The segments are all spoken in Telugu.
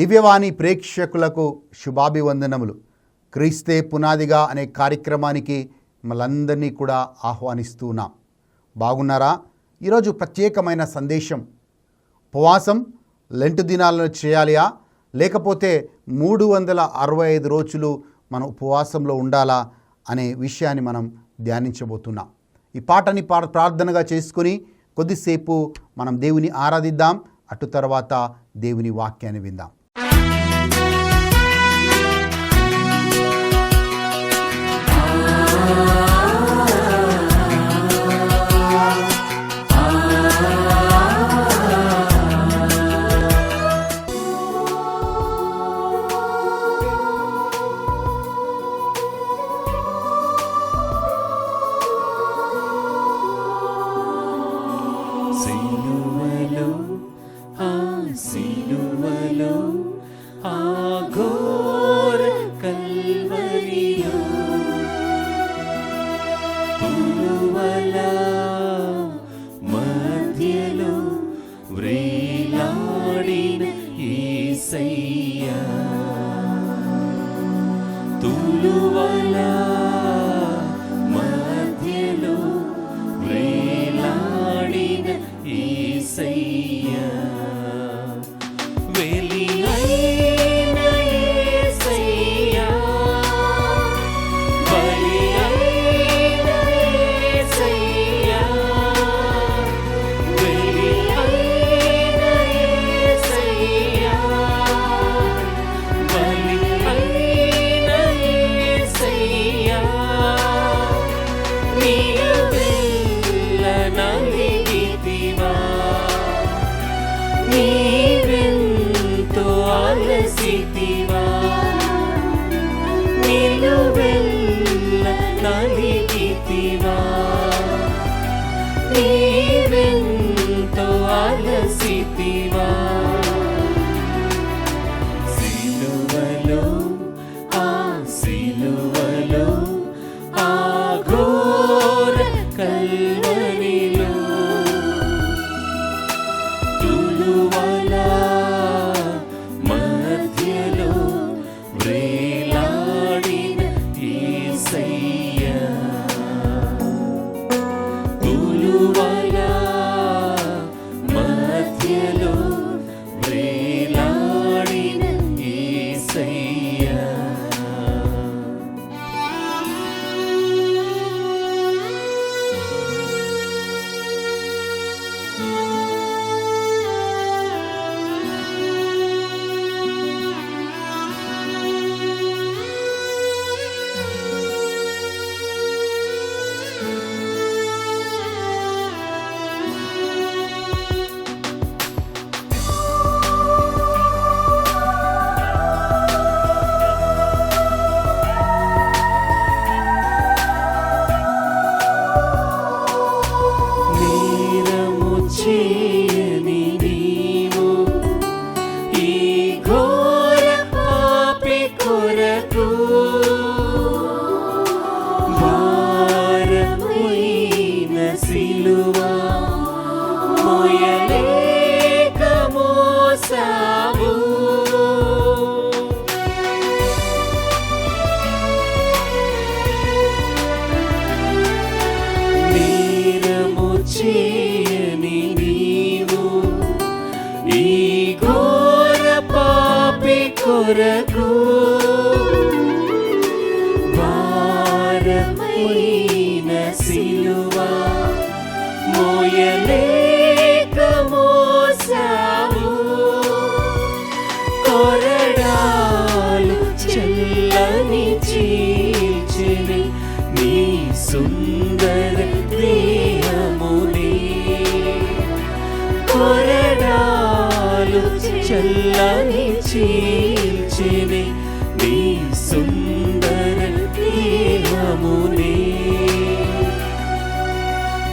దివ్యవాణి ప్రేక్షకులకు శుభాభివందనములు. క్రీస్తే పునాదిగా అనే కార్యక్రమానికి మనందరినీ కూడా ఆహ్వానిస్తున్నాం. బాగున్నారా? ఈరోజు ప్రత్యేకమైన సందేశం. ఉపవాసం లెంటు దినాలను చేయాలియా, లేకపోతే 365 రోజులు మనం ఉపవాసంలో ఉండాలా అనే విషయాన్ని మనం ధ్యానించబోతున్నాం. ఈ పాటని ప్రార్థనగా చేసుకుని కొద్దిసేపు మనం దేవుని ఆరాధిద్దాం. అటు తర్వాత దేవుని వాక్యాన్ని విందాం.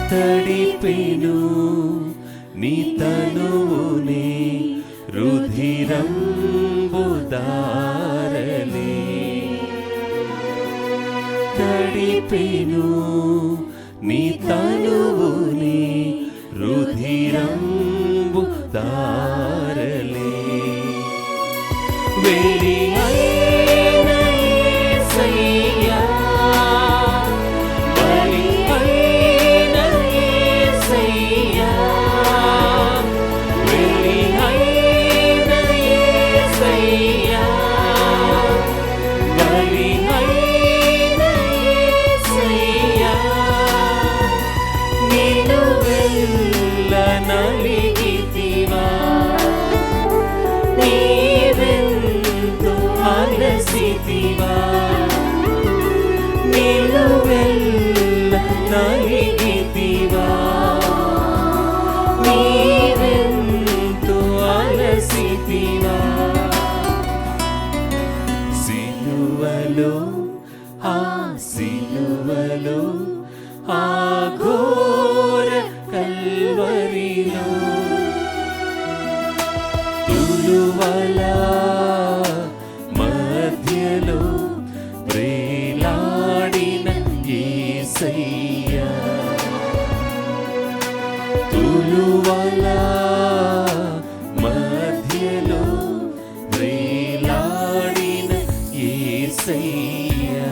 తడిపెను నీ తనువునే రుధిరంబుదారలే, తడిపెను నీ తనువునే రుధిరంబుదారలే. వెలి అయిన యేసయ్యా, బలి అయిన యేసయ్యా, వెలి అయిన యేసయ్యా, బలి అయిన యేసయ్యా, నిలువెల్ల నలిగితివా, నీవెంతో అలసితివా, నిలువెల్ల నలిగితివా, నీవెంతో అలసితివా, సిలువలో ఆ సిలువలో ఆ ఘోర కల్వరిలో తులువల మధ్యలో వేలాడిన యేసయ్యా, తులువల మధ్యలో వేలాడిన యేసయ్యా.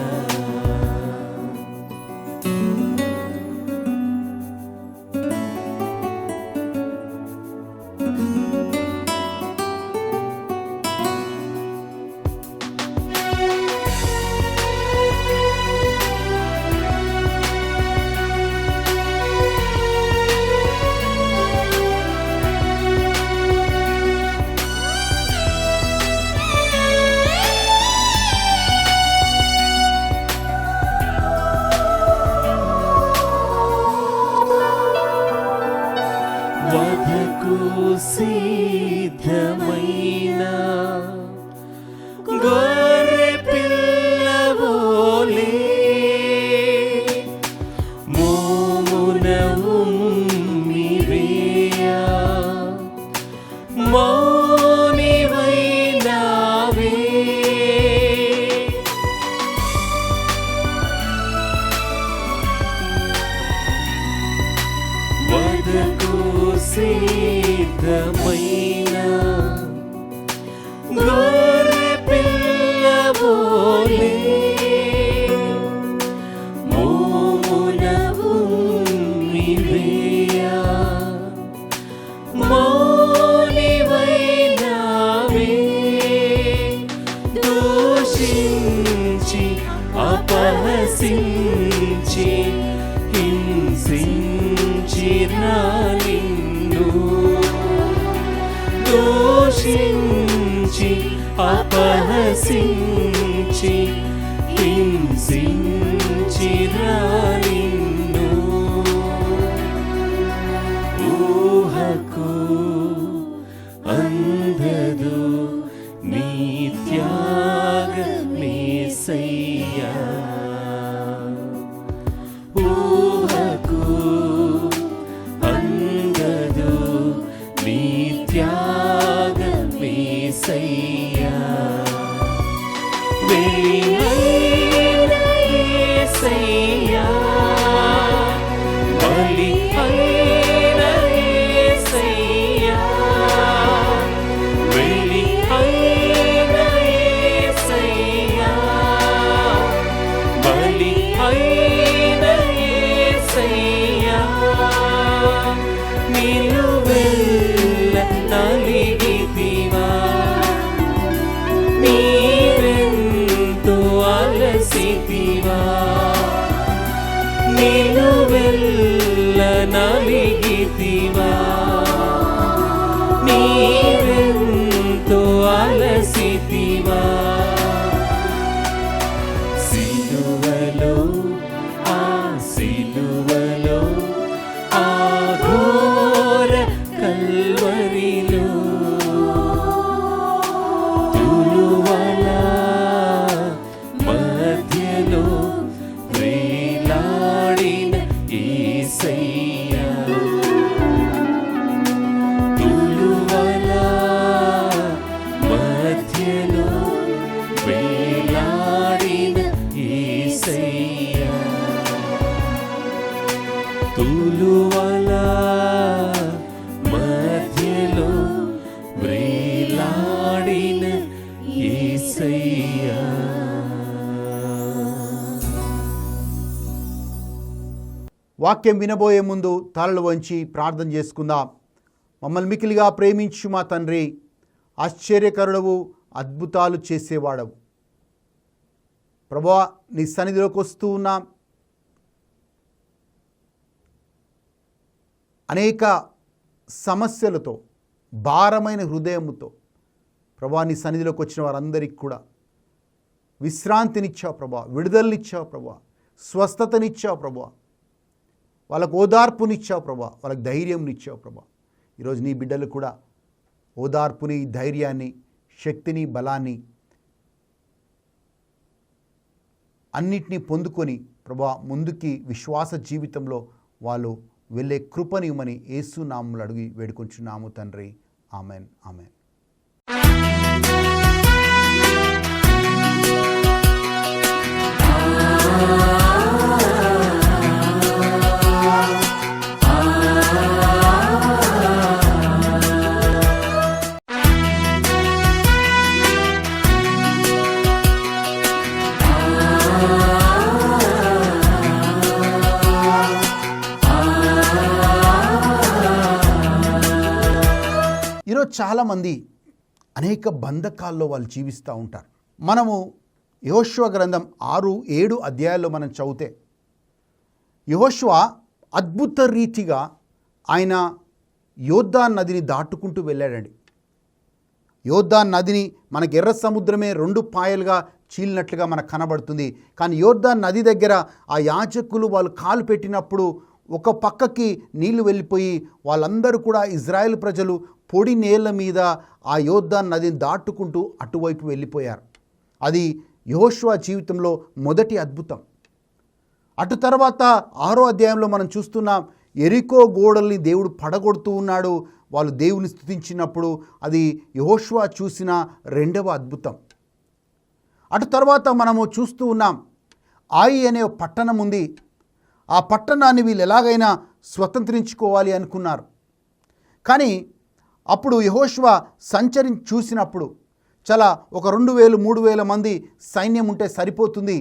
వధకు సిద్ధమైన గొర్రె పిల్లవోలే మోమున ఉమ్మివేయ మౌనివైనావే, వధకు సిద్ధమైన గొర్రె పిల్లవోలే మోమున ఉమ్మివేయ మౌనివైనావే, దూషించి అపహసించి హింసించినా నిన్ను, దూషించి అపహసించి హింసించినా నిన్ను, ఊహకు అందదు నీ త్యాగమేసయ్యా, ఊహకు అందదు నీ త్యాగమేసయ్యా, వెలి అయిన యేసయ్యా, బలి అయిన యేసయ్యా, వెలి అయిన యేసయ్యా, బలి అయిన యేసయ్యా, నిలువెల్ల నలిగితివా, నీవెంతో అలసితివా, నిలువెల్ల నలిగితివా, నీవెంతో అలసితివా, సిలువలో ఆ సిలువలో ఆ ఘోర కల్వరిలో తులువల మధ్యలో వేలాడిన యేసయ్యా, తులువల మధ్యలో వాక్యం వినబోయే ముందు తలలు వంచి ప్రార్థన చేసుకుందాం. మమ్మల్ని మికిలిగా ప్రేమించు మా తండ్రి, ఆశ్చర్యకరుడవు, అద్భుతాలు చేసేవాడవు. ప్రభువా, నీ సన్నిధిలోకి వస్తూ ఉన్నాం. అనేక సమస్యలతో, భారమైన హృదయముతో ప్రభువా నీ సన్నిధిలోకి వచ్చిన వారందరికీ కూడా విశ్రాంతినిచ్చావు ప్రభువా, విడుదలనిచ్చావు ప్రభువా, స్వస్థతనిచ్చావు ప్రభువా, వాళ్ళకు ఓదార్పునిచ్చావు ప్రభువా, వాళ్ళకి ధైర్యంనిచ్చావు ప్రభువా. ఈరోజు నీ బిడ్డలు కూడా ఓదార్పుని, ధైర్యాన్ని, శక్తిని, బలాన్ని అన్నిటినీ పొందుకొని ప్రభువా ముందుకి విశ్వాస జీవితంలో వాళ్ళు వెళ్ళే కృపనివ్వమని యేసు నామములో అడిగి వేడుకొంచున్నాము తండ్రి. Amen, amen. ఈరోజు చాలామంది అనేక బంధకాల్లో వాళ్ళు జీవిస్తూ ఉంటారు. మనము యెహోషువ గ్రంథం 6-7 అధ్యాయాల్లో మనం చదివితే యెహోషువ అద్భుత రీతిగా ఆయన యోర్దాను నదిని దాటుకుంటూ వెళ్ళాడండి. యోర్దాను నదిని మనకి ఎర్ర సముద్రమే 2 పాయలుగా చీలినట్లుగా మనకు కనబడుతుంది. కానీ యోర్దాను నది దగ్గర ఆ యాజకులు వాళ్ళు కాలు పెట్టినప్పుడు ఒక పక్కకి నీళ్లు వెళ్ళిపోయి వాళ్ళందరూ కూడా ఇజ్రాయెల్ ప్రజలు పొడి నేల మీద ఆ యోర్దాను నదిని దాటుకుంటూ అటువైపు వెళ్ళిపోయారు. అది యెహోషువ జీవితంలో మొదటి అద్భుతం. అటు తర్వాత 6వ అధ్యాయంలో మనం చూస్తున్నాం, యెరికో గోడల్ని దేవుడు పడగొడుతూ ఉన్నాడు. వాళ్ళు దేవుని స్తుతించినప్పుడు అది యెహోషువ చూసిన 2వ అద్భుతం. అటు తర్వాత మనము చూస్తూ ఉన్నాం, ఆయి అనే పట్టణం ఉంది. ఆ పట్టణాన్ని వీళ్ళు ఎలాగైనా స్వతంత్రించుకోవాలి అనుకున్నారు. కానీ అప్పుడు యెహోషువ చూసినప్పుడు చాలా ఒక 2000-3000 మంది సైన్యం ఉంటే సరిపోతుంది,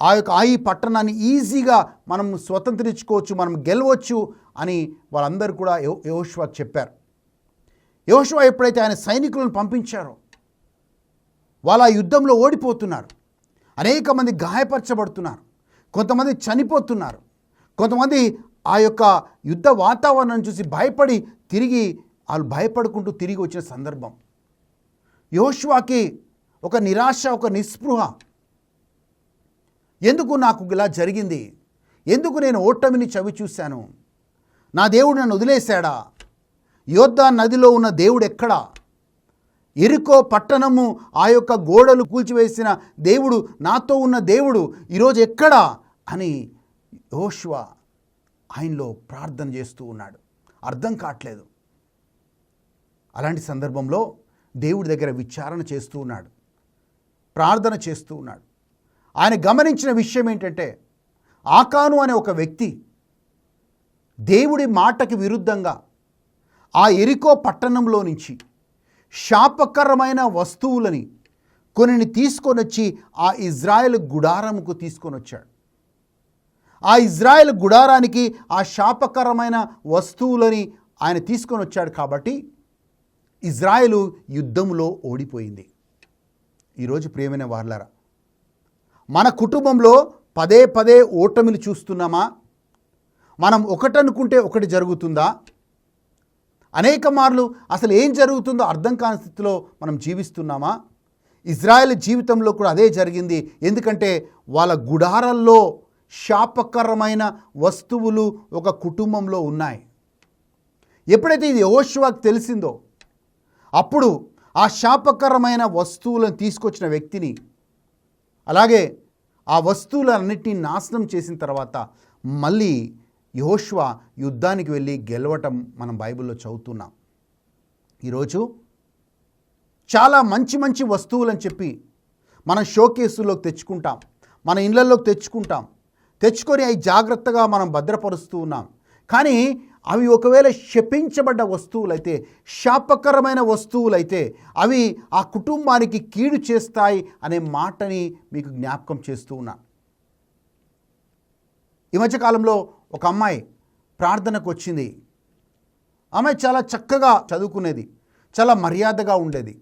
ఆ యొక్క ఆయి పట్టణాన్ని ఈజీగా మనం స్వతంత్రించుకోవచ్చు, మనం గెలవచ్చు అని వాళ్ళందరూ కూడా యెహోషువకు చెప్పారు. యెహోషువ ఎప్పుడైతే ఆయన సైనికులను పంపించారో వాళ్ళ యుద్ధంలో ఓడిపోతున్నారు. అనేక మంది గాయపరచబడుతున్నారు, కొంతమంది చనిపోతున్నారు, కొంతమంది ఆ యొక్క యుద్ధ వాతావరణం చూసి భయపడి తిరిగి వాళ్ళు భయపడుకుంటూ తిరిగి వచ్చిన సందర్భం. యెహోషువకి ఒక నిరాశ, ఒక నిస్పృహ. ఎందుకు నాకు ఇలా జరిగింది? ఎందుకు నేను ఓటమిని చవి చూశాను? నా దేవుడు నన్ను వదిలేశాడా? యోర్దాను నదిలో ఉన్న దేవుడు ఎక్కడా? యెరికో పట్టణము ఆ యొక్క గోడలు కూల్చివేసిన దేవుడు, నాతో ఉన్న దేవుడు ఈరోజు ఎక్కడా అని యెహోషువ ఆయనలో ప్రార్థన చేస్తూ ఉన్నాడు. అర్థం కావట్లేదు. అలాంటి సందర్భంలో దేవుడి దగ్గర విచారణ చేస్తూ ఉన్నాడు, ప్రార్థన చేస్తూ ఉన్నాడు. ఆయన గమనించిన విషయం ఏంటంటే, ఆకాను అనే ఒక వ్యక్తి దేవుడి మాటకి విరుద్ధంగా ఆ యెరికో పట్టణంలో నుంచి శాపకరమైన వస్తువులని కొన్ని తీసుకొని వచ్చి ఆ ఇజ్రాయెల్ గుడారముకు తీసుకొని వచ్చాడు. ఆ ఇజ్రాయెల్ గుడారానికి ఆ శాపకరమైన వస్తువులని ఆయన తీసుకొని వచ్చాడు. కాబట్టి ఇజ్రాయెలు యుద్ధంలో ఓడిపోయింది. ఈరోజు ప్రియమైన వారలారా, మన కుటుంబంలో పదే పదే ఓటమిని చూస్తున్నామా? మనం ఒకటనుకుంటే ఒకటి జరుగుతుందా? అనేక మార్లు అసలు ఏం జరుగుతుందో అర్థం కాని స్థితిలో మనం జీవిస్తున్నామా? ఇజ్రాయెల్ జీవితంలో కూడా అదే జరిగింది. ఎందుకంటే వాళ్ళ గుడారాల్లో శాపకరమైన వస్తువులు ఒక కుటుంబంలో ఉన్నాయి. ఎప్పుడైతే ఇది యెహోషువకు తెలిసిందో అప్పుడు ఆ శాపకరమైన వస్తువులను తీసుకొచ్చిన వ్యక్తిని, అలాగే ఆ వస్తువులన్నిటినీ నాశనం చేసిన తర్వాత మళ్ళీ యెహోషువ యుద్ధానికి వెళ్ళి గెలవటం మనం బైబిల్లో చదువుతున్నాం. ఈరోజు చాలా మంచి మంచి వస్తువులని చెప్పి మనం షోకేసులోకి తెచ్చుకుంటాం, మన ఇళ్లలోకి తెచ్చుకొని అవి జాగ్రత్తగా మనం భద్రపరుస్తూ ఉన్నాం. కానీ అవి ఒకవేళ శపించబడ్డ వస్తువులైతే, శాపకరమైన వస్తువులైతే అవి ఆ కుటుంబానికి కీడు చేస్తాయి అనే మాటని మీకు జ్ఞాపకం చేస్తూ ఉన్నా. ఈ మధ్యకాలంలో ఒక అమ్మాయి ప్రార్థనకు వచ్చింది. అమ్మాయి చాలా చక్కగా చదువుకునేది, చాలా మర్యాదగా ఉండేది.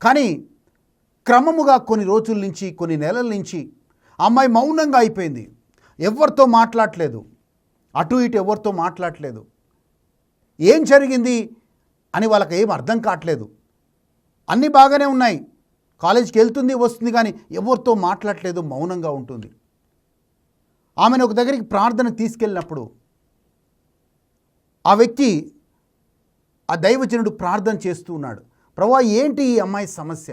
కానీ క్రమముగా కొన్ని రోజుల నుంచి, కొన్ని నెలల నుంచి అమ్మాయి మౌనంగా అయిపోయింది. ఎవరితో మాట్లాడలేదు, అటు ఇటు ఎవరితో మాట్లాడలేదు. ఏం జరిగింది అని వాళ్ళకి ఏం అర్థం కావట్లేదు. అన్నీ బాగానే ఉన్నాయి, కాలేజీకి వెళ్తుంది వస్తుంది, కానీ ఎవరితో మాట్లాడలేదు, మౌనంగా ఉంటుంది. ఆమెను ఒక దగ్గరికి ప్రార్థనకు తీసుకెళ్ళినప్పుడు ఆ వ్యక్తి, ఆ దైవజనుడు ప్రార్థన చేస్తూ ఉన్నాడు. ప్రభువా, ఏంటి ఈ అమ్మాయి సమస్య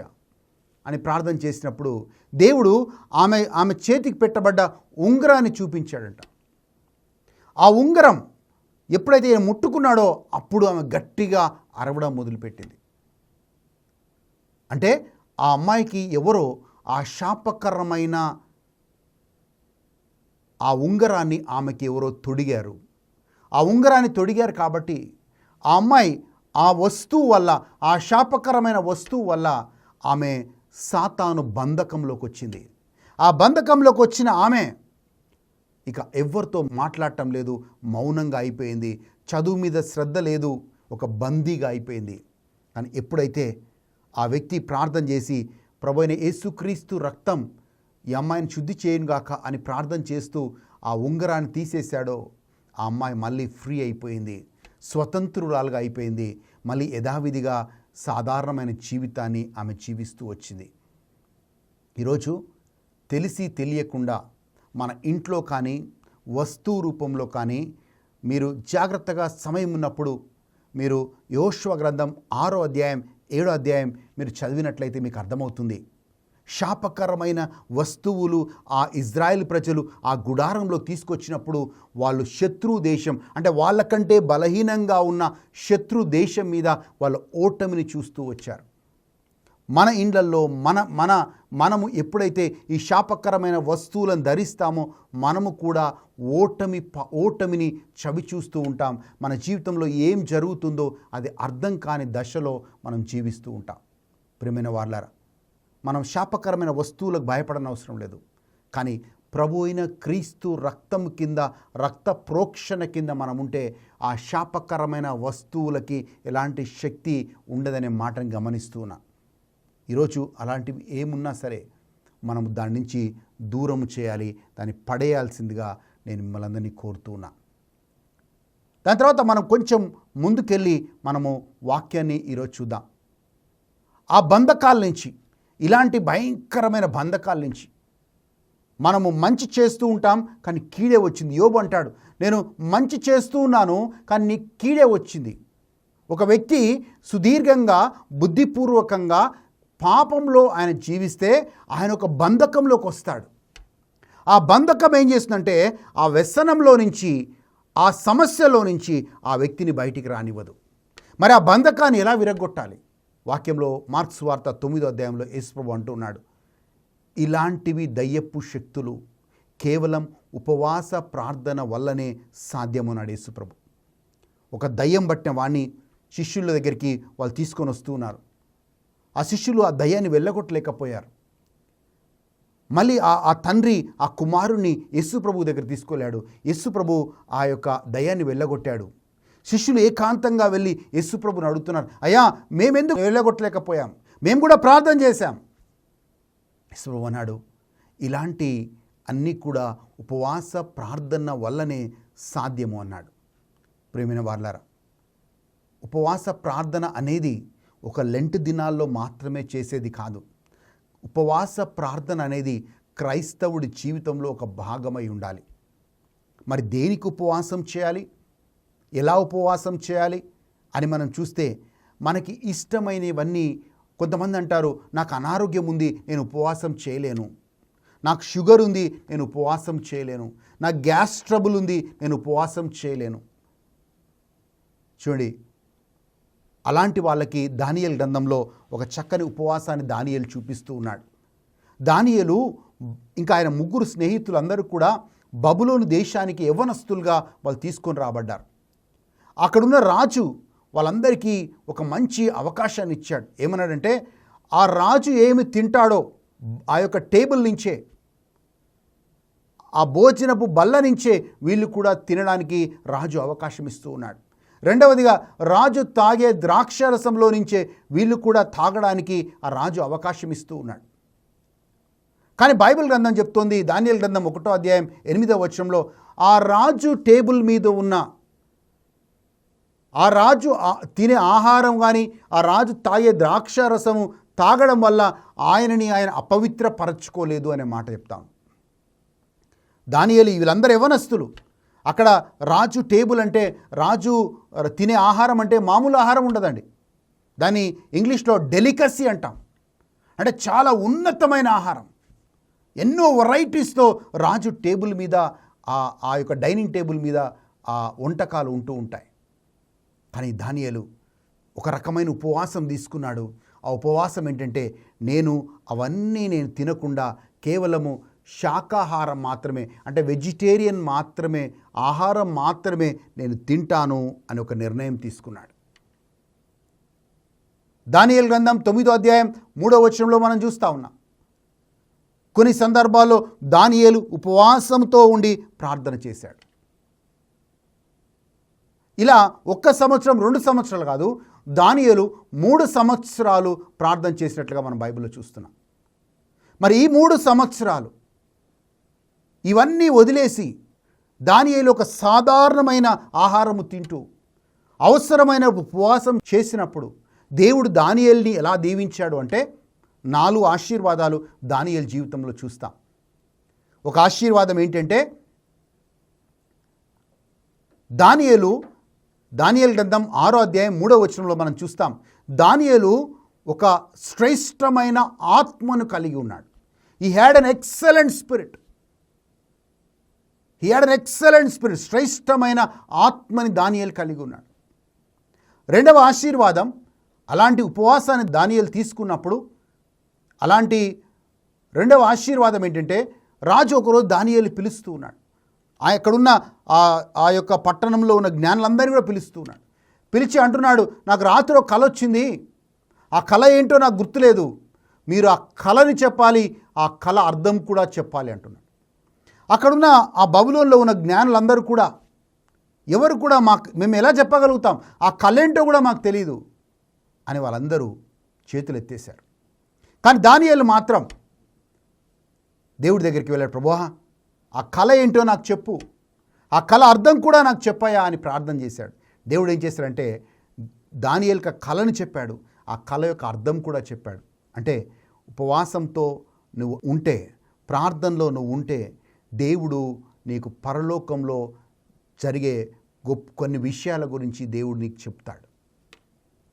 అని ప్రార్థన చేసినప్పుడు దేవుడు ఆమె చేతికి పెట్టబడ్డ ఉంగరాన్ని చూపించాడంట. ఆ ఉంగరం ఎప్పుడైతే ఈయన ముట్టుకున్నాడో అప్పుడు ఆమె గట్టిగా అరవడం మొదలుపెట్టింది. అంటే ఆ అమ్మాయికి ఎవరో ఆ శాపకరమైన ఆ ఉంగరాన్ని ఆమెకి ఎవరో తొడిగారు. ఆ ఉంగరాన్ని తొడిగారు కాబట్టి ఆ అమ్మాయి ఆ వస్తువు వల్ల, ఆ శాపకరమైన వస్తువు వల్ల ఆమె సాతాను బంధకంలోకి వచ్చింది. ఆ బంధకంలోకి వచ్చిన ఆమె ఇక ఎవరితో మాట్లాడటం లేదు, మౌనంగా అయిపోయింది. చదువు మీద శ్రద్ధ లేదు, ఒక బందీగా అయిపోయింది. కానీ ఎప్పుడైతే ఆ వ్యక్తి ప్రార్థన చేసి ప్రభువైన యేసుక్రీస్తు రక్తం ఈ అమ్మాయిని శుద్ధి చేయనుగాక అని ప్రార్థన చేస్తూ ఆ ఉంగరాన్ని తీసేశాడో ఆ అమ్మాయి మళ్ళీ ఫ్రీ అయిపోయింది, స్వతంత్రురాలుగా అయిపోయింది. మళ్ళీ యథావిధిగా సాధారణమైన జీవితాన్ని ఆమె జీవిస్తూ వచ్చింది. ఈరోజు తెలిసి తెలియకుండా మన ఇంట్లో కానీ వస్తువు రూపంలో కానీ మీరు జాగ్రత్తగా సమయం ఉన్నప్పుడు మీరు యోషువ గ్రంథం 6వ అధ్యాయం 7వ అధ్యాయం మీరు చదివినట్లయితే మీకు అర్థమవుతుంది. శాపకరమైన వస్తువులు ఆ ఇజ్రాయెల్ ప్రజలు ఆ గుడారంలో తీసుకొచ్చినప్పుడు వాళ్ళు శత్రు దేశం, అంటే వాళ్ళకంటే బలహీనంగా ఉన్న శత్రు దేశం మీద వాళ్ళ ఓటమిని చూస్తూ వచ్చారు. మన ఇండ్లల్లో మనము ఎప్పుడైతే ఈ శాపకరమైన వస్తువులను ధరిస్తామో మనము కూడా ఓటమిని చవి చూస్తూ ఉంటాం. మన జీవితంలో ఏం జరుగుతుందో అది అర్థం కాని దశలో మనం జీవిస్తూ ఉంటాం. ప్రియమైన వారలారా, మనం శాపకరమైన వస్తువులకు భయపడనవసరం అవసరం లేదు. కానీ ప్రభు అయిన క్రీస్తు రక్తం కింద, రక్త ప్రోక్షణ కింద మనం ఉంటే ఆ శాపకరమైన వస్తువులకి ఎలాంటి శక్తి ఉండదనే మాటను గమనిస్తూ ఉన్నా. ఈరోజు అలాంటివి ఏమున్నా సరే మనం దాని నుంచి దూరం చేయాలి, దాన్ని పడేయాల్సిందిగా నేను మిమ్మల్ని అందరినీ కోరుతూ ఉన్నా. దాని తర్వాత మనం కొంచెం ముందుకెళ్ళి మనము వాక్యాన్ని ఈరోజు చూద్దాం. ఆ బంధకాల నుంచి, ఇలాంటి భయంకరమైన బంధకాల నుంచి మనము మంచి చేస్తూ ఉంటాం కానీ కీడే వచ్చింది. యోబు అంటాడు, నేను మంచి చేస్తూ ఉన్నాను కానీ నీ కీడే వచ్చింది. ఒక వ్యక్తి సుదీర్ఘంగా బుద్ధిపూర్వకంగా పాపంలో ఆయన జీవిస్తే ఆయన ఒక బంధకంలోకి వస్తాడు. ఆ బంధకం ఏం చేస్తుందంటే ఆ వ్యసనంలో నుంచి, ఆ సమస్యలో నుంచి ఆ వ్యక్తిని బయటికి రానివ్వదు. మరి ఆ బంధకాన్ని ఎలా విరగొట్టాలి? వాక్యంలో మార్క్స్ వార్త 9వ అధ్యాయంలో యేసుప్రభు అంటున్నాడు, ఇలాంటివి దయ్యపు శక్తులు కేవలం ఉపవాస ప్రార్థన వల్లనే సాధ్యమన్నాడు యేసుప్రభు. ఒక దయ్యం పట్టిన వాణ్ణి శిష్యుల దగ్గరికి వాళ్ళు తీసుకొని వస్తూ ఉన్నారు. ఆ శిష్యులు ఆ దయ్యాన్ని వెళ్ళగొట్టలేకపోయారు. మళ్ళీ ఆ తండ్రి ఆ కుమారుణ్ణి యేసుప్రభు దగ్గర తీసుకెళ్ళాడు. యేసుప్రభు ఆ యొక్క దయ్యాన్ని వెళ్ళగొట్టాడు. శిష్యులు ఏకాంతంగా వెళ్ళి యేసుప్రభుని అడుగుతున్నారు, అయ్యా మేమెందుకు వెళ్ళగొట్టలేకపోయాం? మేము కూడా ప్రార్థన చేశాం. యేసుప్రభు అన్నాడు, ఇలాంటి అన్నీ కూడా ఉపవాస ప్రార్థన వల్లనే సాధ్యము అన్నాడు. ప్రియమైన వారలారా, ఉపవాస ప్రార్థన అనేది ఒక లెంట్ దినాల్లో మాత్రమే చేసేది కాదు. ఉపవాస ప్రార్థన అనేది క్రైస్తవుడి జీవితంలో ఒక భాగమై ఉండాలి. మరి దేనికి ఉపవాసం చేయాలి, ఎలా ఉపవాసం చేయాలి అని మనం చూస్తే మనకి ఇష్టమైనవన్నీ, కొంతమంది అంటారు నాకు అనారోగ్యం ఉంది నేను ఉపవాసం చేయలేను, నాకు షుగర్ ఉంది నేను ఉపవాసం చేయలేను, నాకు గ్యాస్ ట్రబుల్ ఉంది నేను ఉపవాసం చేయలేను. చూడండి, అలాంటి వాళ్ళకి దానియేలు గ్రంథంలో ఒక చక్కని ఉపవాసాన్ని దానియేలు చూపిస్తూ ఉన్నాడు. దానియేలు ఇంకా ఆయన ముగ్గురు స్నేహితులందరూ కూడా బబులోను దేశానికి యవ్వనస్తులుగా వాళ్ళు తీసుకొని రాబడ్డారు. అక్కడున్న రాజు వాళ్ళందరికీ ఒక మంచి అవకాశాన్ని ఇచ్చాడు. ఏమన్నాడంటే, ఆ రాజు ఏమి తింటాడో ఆ యొక్క టేబుల్ నుంచే ఆ భోజనపు బల్ల నుంచే వీళ్ళు కూడా తినడానికి రాజు అవకాశం ఇస్తూ ఉన్నాడు. రెండవదిగా రాజు తాగే ద్రాక్షరసంలో నుంచే వీళ్ళు కూడా తాగడానికి ఆ రాజు అవకాశం ఇస్తూ ఉన్నాడు. కానీ బైబిల్ గ్రంథం చెప్తోంది, దానియేలు గ్రంథం 1వ అధ్యాయం 8వ వచనంలో, ఆ రాజు టేబుల్ మీద ఉన్న ఆ రాజు తినే ఆహారం కానీ ఆ రాజు తాగే ద్రాక్షరసము తాగడం వల్ల ఆయనని ఆయన అపవిత్రపరచుకోలేదు అనే మాట చెప్తాం. దానియేలు వీళ్ళందరూ యవ్వనస్తులు. అక్కడ రాజు టేబుల్ అంటే రాజు తినే ఆహారం అంటే మామూలు ఆహారం ఉండదండి. దాన్ని ఇంగ్లీష్లో డెలికసీ అంటాం. అంటే చాలా ఉన్నతమైన ఆహారం, ఎన్నో వెరైటీస్తో రాజు టేబుల్ మీద ఆ యొక్క డైనింగ్ టేబుల్ మీద ఆ వంటకాలు ఉంటూ ఉంటాయి. కానీ దానియేలు ఒక రకమైన ఉపవాసం తీసుకున్నాడు. ఆ ఉపవాసం ఏంటంటే, అవన్నీ నేను తినకుండా కేవలము శాకాహారం మాత్రమే, అంటే వెజిటేరియన్ మాత్రమే, ఆహారం మాత్రమే నేను తింటాను అని ఒక నిర్ణయం తీసుకున్నాడు. దానియేలు గ్రంథం 9వ అధ్యాయం 3వ వచనంలో మనం చూస్తూ ఉన్నాం. కొన్ని సందర్భాల్లో దానియేలు ఉపవాసంతో ఉండి ప్రార్థన చేశాడు. ఇలా 1 సంవత్సరం 2 సంవత్సరాలు కాదు, దానియేలు 3 సంవత్సరాలు ప్రార్థన చేసినట్లుగా మనం బైబిల్లో చూస్తున్నాం. మరి ఈ 3 సంవత్సరాలు ఇవన్నీ వదిలేసి దానియేలు ఒక సాధారణమైన ఆహారము తింటూ అవసరమైన ఉపవాసం చేసినప్పుడు దేవుడు దానియేలుని ఎలా దీవించాడు అంటే 4 ఆశీర్వాదాలు దానియేలు జీవితంలో చూస్తాం. ఒక ఆశీర్వాదం ఏంటంటే, దానియేలు గ్రంథం 6వ అధ్యాయం 3వ వచనంలో మనం చూస్తాం. దానియేలు ఒక శ్రేష్టమైన ఆత్మను కలిగి ఉన్నాడు. He had an excellent spirit. శ్రేష్టమైన ఆత్మని దానియేలు కలిగి ఉన్నాడు. రెండవ ఆశీర్వాదం, అలాంటి ఉపవాసాన్ని దానియేలు తీసుకున్నప్పుడు అలాంటి రెండవ ఆశీర్వాదం ఏంటంటే, రాజు ఒకరోజు దానియేలు పిలుస్తూ ఉన్నాడు. అక్కడున్న ఆ యొక్క పట్టణంలో ఉన్న జ్ఞానులందరినీ కూడా పిలుస్తూ ఉన్నాడు. పిలిచి అంటున్నాడు, నాకు రాత్రి ఒక కల వచ్చింది, ఆ కళ ఏంటో నాకు గుర్తులేదు, మీరు ఆ కళని చెప్పాలి, ఆ కళ అర్థం కూడా చెప్పాలి అంటున్నాడు. అక్కడున్న ఆ బబులోన్లో ఉన్న జ్ఞానులందరూ కూడా ఎవరు కూడా మేము ఎలా చెప్పగలుగుతాం, ఆ కళ ఏంటో కూడా మాకు తెలియదు అని వాళ్ళందరూ చేతులు ఎత్తేశారు. కానీ దానియేలు మాత్రం దేవుడి దగ్గరికి వెళ్ళాడు. ప్రభువా, ఆ కళ ఏంటో నాకు చెప్పు, ఆ కళ అర్థం కూడా నాకు చెప్పాయా అని ప్రార్థన చేశాడు. దేవుడు ఏం చేశాడంటే దానియేలుకి ఆ కళను చెప్పాడు, ఆ కళ యొక్క అర్థం కూడా చెప్పాడు. అంటే ఉపవాసంతో నువ్వు ఉంటే, ప్రార్థనలో నువ్వు ఉంటే, దేవుడు నీకు పరలోకంలో జరిగే కొన్ని విషయాల గురించి దేవుడు నీకు చెప్తాడు.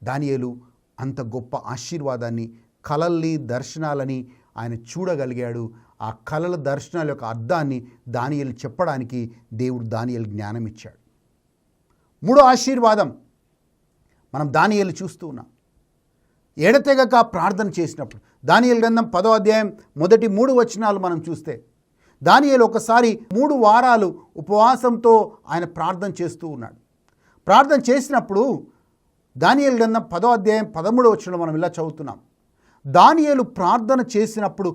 దానియేలు అంత గొప్ప ఆశీర్వాదాన్ని, కలల్ని, దర్శనాలని ఆయన చూడగలిగాడు. ఆ కలల దర్శనాల యొక్క అర్థాన్ని దానియేలు చెప్పడానికి దేవుడు దానియేలు జ్ఞానం ఇచ్చాడు. 3వ ఆశీర్వాదం మనం దానియేలు చూస్తూ ఉన్నాం. ఎడతెగక ప్రార్థన చేసినప్పుడు దానియేలు గ్రంథం 10వ అధ్యాయం మొదటి 3 వచనాలు మనం చూస్తే, దానియేలు ఒకసారి 3 వారాలు ఉపవాసంతో ఆయన ప్రార్థన చేస్తూ ఉన్నాడు. ప్రార్థన చేసినప్పుడు దానియేలు గ్రంథం 10వ అధ్యాయం 13వ వచనంలో మనం ఇలా చదువుతున్నాం. దానియేలు ప్రార్థన చేసినప్పుడు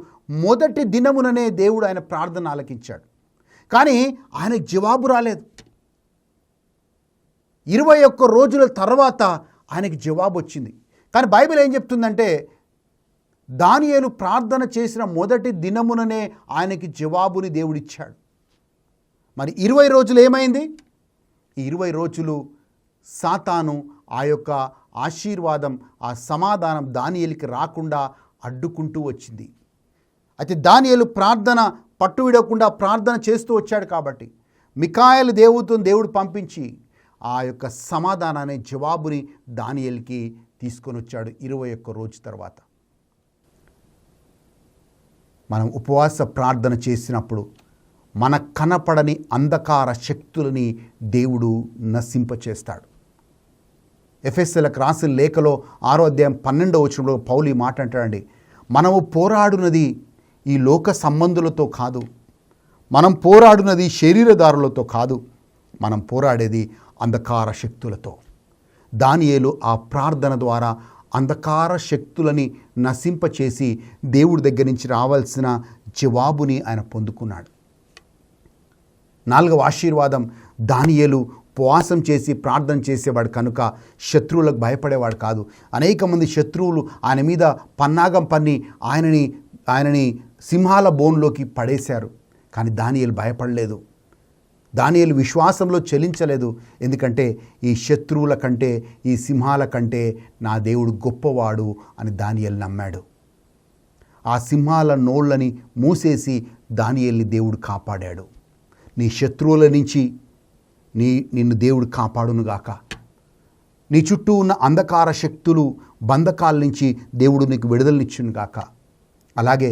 మొదటి దినముననే దేవుడు ఆయన ప్రార్థన ఆలకించాడు. కానీ ఆయనకు జవాబు రాలేదు. 21 రోజుల తర్వాత ఆయనకి జవాబు వచ్చింది. కానీ బైబిల్ ఏం చెప్తుందంటే, దానియేలు ప్రార్థన చేసిన మొదటి దినముననే ఆయనకి జవాబుని దేవుడిచ్చాడు. మరి 20 రోజులు ఏమైంది? ఈ 20 రోజులు సాతాను ఆ యొక్క ఆశీర్వాదం, ఆ సమాధానం దానియేలుకి రాకుండా అడ్డుకుంటూ వచ్చింది. అయితే దానియేలు ప్రార్థన పట్టువిడకుండా ప్రార్థన చేస్తూ వచ్చాడు కాబట్టి మికాయేలు దేవుడు పంపించి ఆ యొక్క సమాధానాన్ని, జవాబుని దానియేలుకి తీసుకొని వచ్చాడు 21 రోజు తర్వాత. మనం ఉపవాస ప్రార్థన చేసినప్పుడు మన కనపడని అంధకార శక్తులని దేవుడు నశింపచేస్తాడు. ఎఫెసీయులకు రాసిన లేఖలో 6వ అధ్యాయం 12వ వచనంలో పౌలు ఈ మాట అంటాడండి, మనము పోరాడునది ఈ లోక సంబంధులతో కాదు, మనం పోరాడునది శరీరదారులతో కాదు, మనం పోరాడేది అంధకార శక్తులతో. దానియేలు ఆ ప్రార్థన ద్వారా అంధకార శక్తులని నశింపచేసి దేవుడి దగ్గర నుంచి రావాల్సిన జవాబుని ఆయన పొందుకున్నాడు. 4వ ఆశీర్వాదం, దానియేలు ఉపవాసం చేసి ప్రార్థన చేసేవాడు కనుక శత్రువులకు భయపడేవాడు కాదు. అనేక మంది శత్రువులు ఆయన మీద పన్నాగం పన్ని ఆయనని సింహాల బోన్లోకి పడేశారు. కానీ దానియేలు భయపడలేదు. దానియేలు విశ్వాసంలో చెలించలేదు. ఎందుకంటే ఈ శత్రువుల కంటే, ఈ సింహాల కంటే నా దేవుడు గొప్పవాడు అని దానియేలు నమ్మాడు. ఆ సింహాల నోళ్ళని మూసేసి దానియేలుని దేవుడు కాపాడాడు. నీ శత్రువుల నుంచి నిన్ను దేవుడు కాపాడునుగాక. నీ చుట్టూ ఉన్న అంధకార శక్తులు, బంధకాల నుంచి దేవుడు నీకు విడుదలనిచ్చునుగాక. అలాగే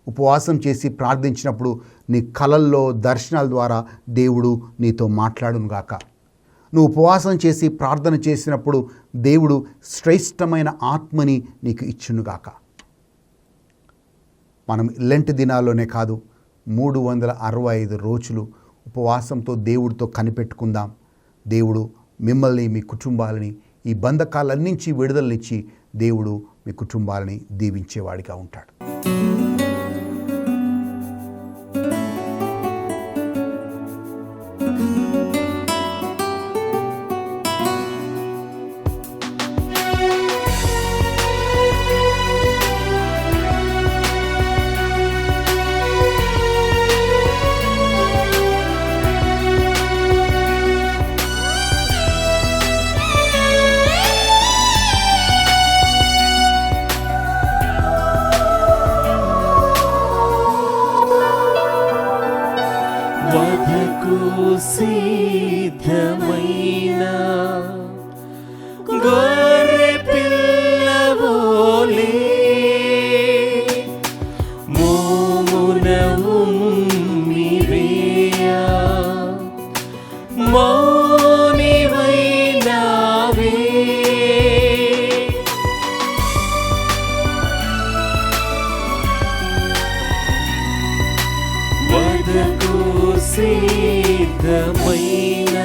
ఉపవాసం చేసి ప్రార్థించినప్పుడు నీ కలల్లో, దర్శనాల ద్వారా దేవుడు నీతో మాట్లాడునుగాక. నువ్వు ఉపవాసం చేసి ప్రార్థన చేసినప్పుడు దేవుడు శ్రేష్టమైన ఆత్మని నీకు ఇచ్చునుగాక. మనం లెంట్ దినాల్లోనే కాదు, 365 రోజులు ఉపవాసంతో దేవుడితో కనిపెట్టుకుందాం. దేవుడు మిమ్మల్ని, మీ కుటుంబాలని ఈ బంధకాలన్నించి విడుదలనిచ్చి దేవుడు మీ కుటుంబాలని దీవించేవాడిగా ఉంటాడు. వధకు సిద్ధమైన గొర్రె పిల్లవోలే మోమున ఉమ్మివేయ మౌనివైనావే. వధకు సిద్ధమైన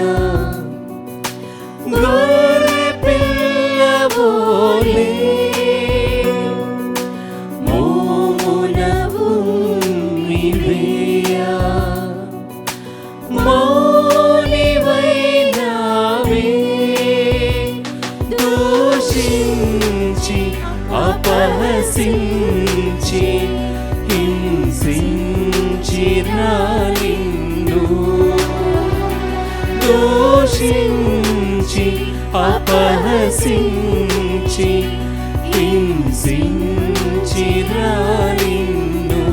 గొర్రె పిల్లవోలే మోమున ఉమ్మివేయ మౌనివైనావే. దూషించి అపహసించి హింసించినా నిన్ను, దూషించి అపహసించి హింసించినా నిన్ను,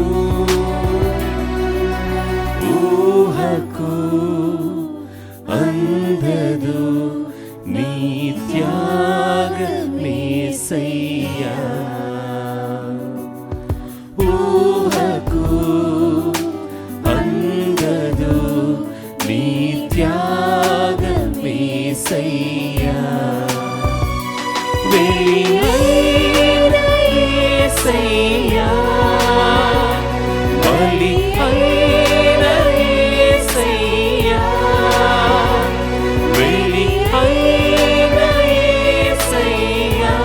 ఊహకు అందదు నీ త్యాగమేసయ్యా. ఊహకు అందదు నీ త్యాగమేసయ్యా. వెలియైన యేసయ్యా, బలి అయిన యేసయ్యా, వెలి అయిన యేసయ్యా,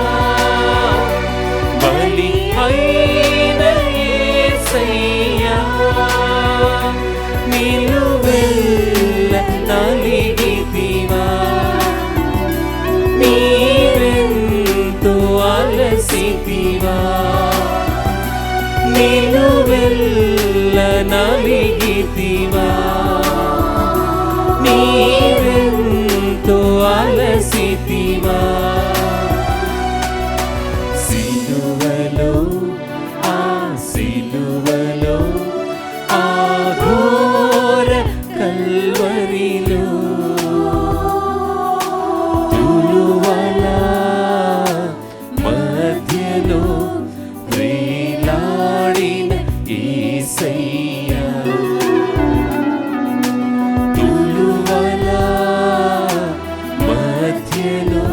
బలి అయిన యేసయ్యా. నిలువెల్ల నలిగితివా, నీవెంతో అలసితివా. నిలువెల్ల నలిగితివా, నీవెంతో అలసితివా. సిలువలో, ఆ సిలువలో, ఆ ఘోర కల్వరిలో తులువల మధ్యలో వేలాడిన యేసయ్యా. తులువల మధ్యలో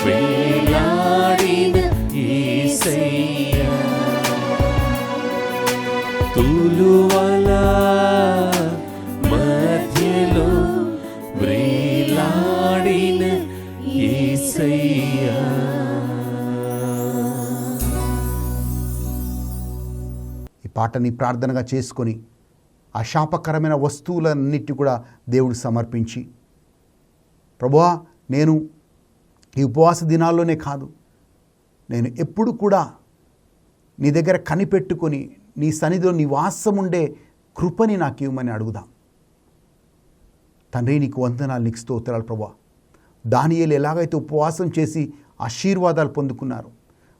వేలాడిన యేసయ్యా. తులువల మధ్యలో వేలాడిన యేసయ్యా. ఈ పాటని ప్రార్థనగా చేసుకొని ఆ శాపకరమైన వస్తువులన్నిటి కూడా దేవుడు సమర్పించి, ప్రభువా నేను ఈ ఉపవాస దినాల్లోనే కాదు, నేను ఎప్పుడు కూడా నీ దగ్గర కనిపెట్టుకొని నీ సన్నిధిలో నివాసం ఉండే కృపని నాకు ఇవ్వమని అడుగుదాం. తండ్రి నీకు వందనాలు, నీకు స్తోత్రాలు ప్రభువా. దానియేలు ఎలాగైతే ఉపవాసం చేసి ఆశీర్వాదాలు పొందుకున్నారు,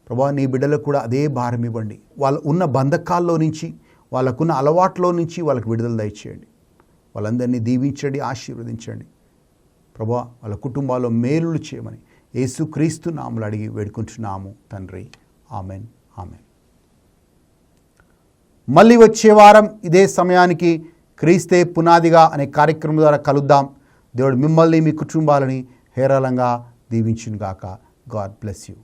ప్రభువా నీ బిడ్డలకు కూడా అదే భారం ఇవ్వండి. వాళ్ళ ఉన్న బంధకాల్లో నుంచి, వాళ్ళకున్న అలవాట్లో నుంచి వాళ్ళకు విడుదల దయచేయండి. వాళ్ళందరినీ దీవించండి, ఆశీర్వదించండి ప్రభువా. వాళ్ళ కుటుంబాల్లో మేలులు చేయమని యేసుక్రీస్తు నామములో అడిగి వేడుకుంటున్నాము తండ్రి. Amen, amen. మళ్ళీ వచ్చే వారం ఇదే సమయానికి క్రీస్తే పునాదిగా అనే కార్యక్రమం ద్వారా కలుద్దాం. దేవుడు మిమ్మల్ని మీ కుటుంబాలని హేరాళంగా దీవించునుగాక. God bless you.